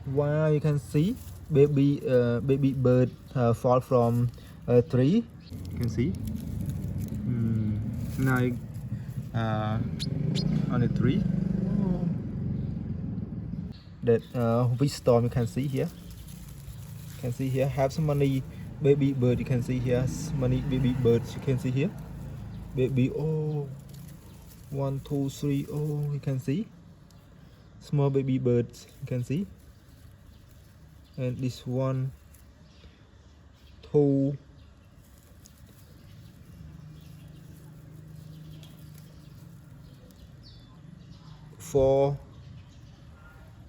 Wow, you can see baby bird fall from a tree. You can see. Now on a tree. That which storm you can see here. You can see here have some many baby bird. You can see here many baby birds. You can see here. Baby, oh, 1, 2, 3. Oh, you can see small baby birds. You can see. And this 1, 2, 4.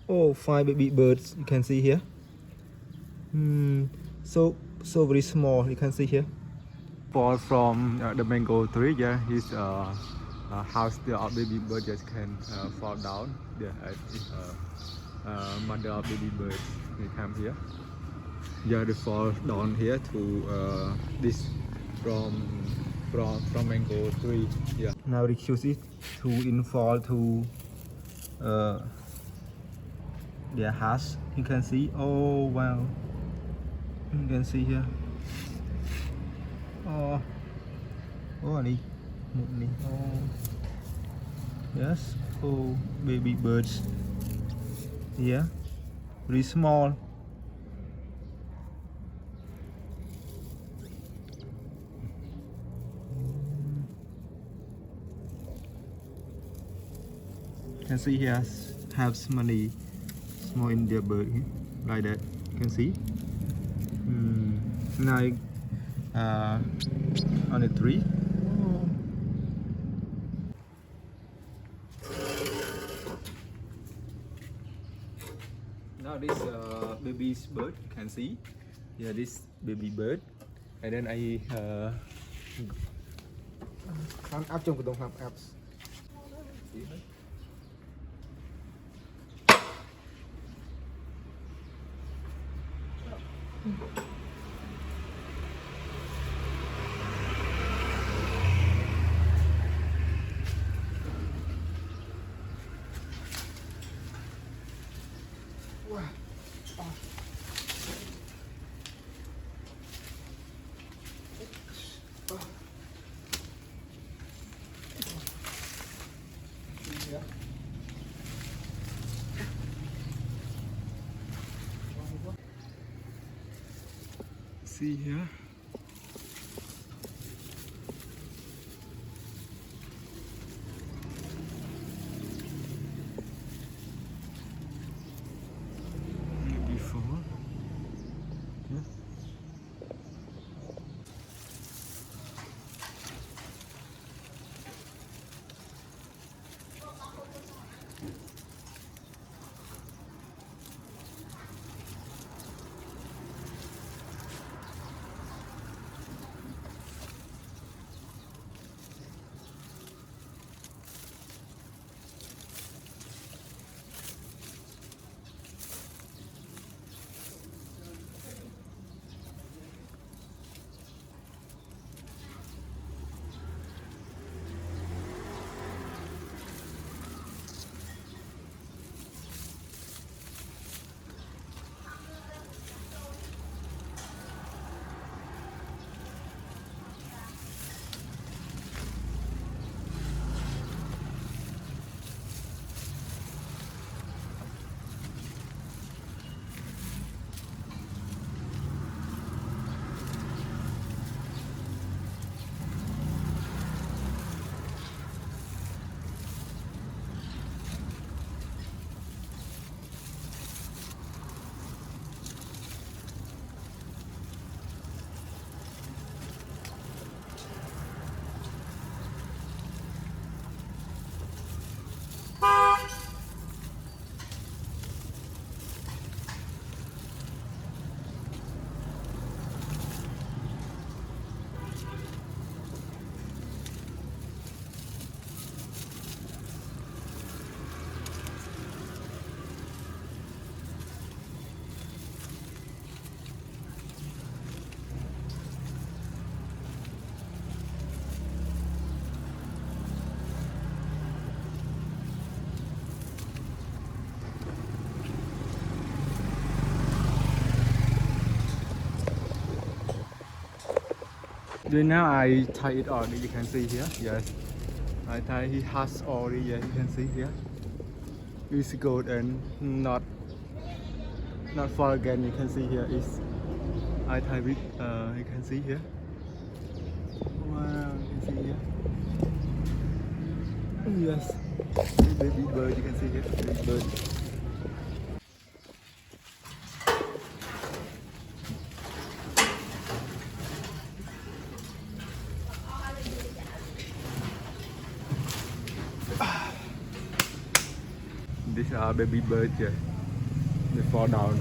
Oh, 5 baby birds. You can see here. So very small. You can see here. Fall from the mango tree. Yeah, his house the baby bird just can fall down. Yeah, mother of baby birds. They come here. Yeah, they fall down here to this from mango tree. Yeah. Now they choose it to fall to their house. You can see. Oh wow. You can see here. Oh, oh này, một này. Oh, yes. Oh, baby birds. Yeah, very small. You can see here have many small India bird here, like that. You can see. Now on a tree. Now this baby bird you can see. Yeah, this baby bird. And then I áp trong cái đồng làm apps. See here. Before. Yeah. Then now I tie it on. You can see here. Yes, I tie. He has already. Yeah, you can see here. It's good and not far again. You can see here is I tie with. You can see here. Wow, you can see here. Yes, baby bird. You can see here. Baby bird. These are baby birds. Yeah, they fall down.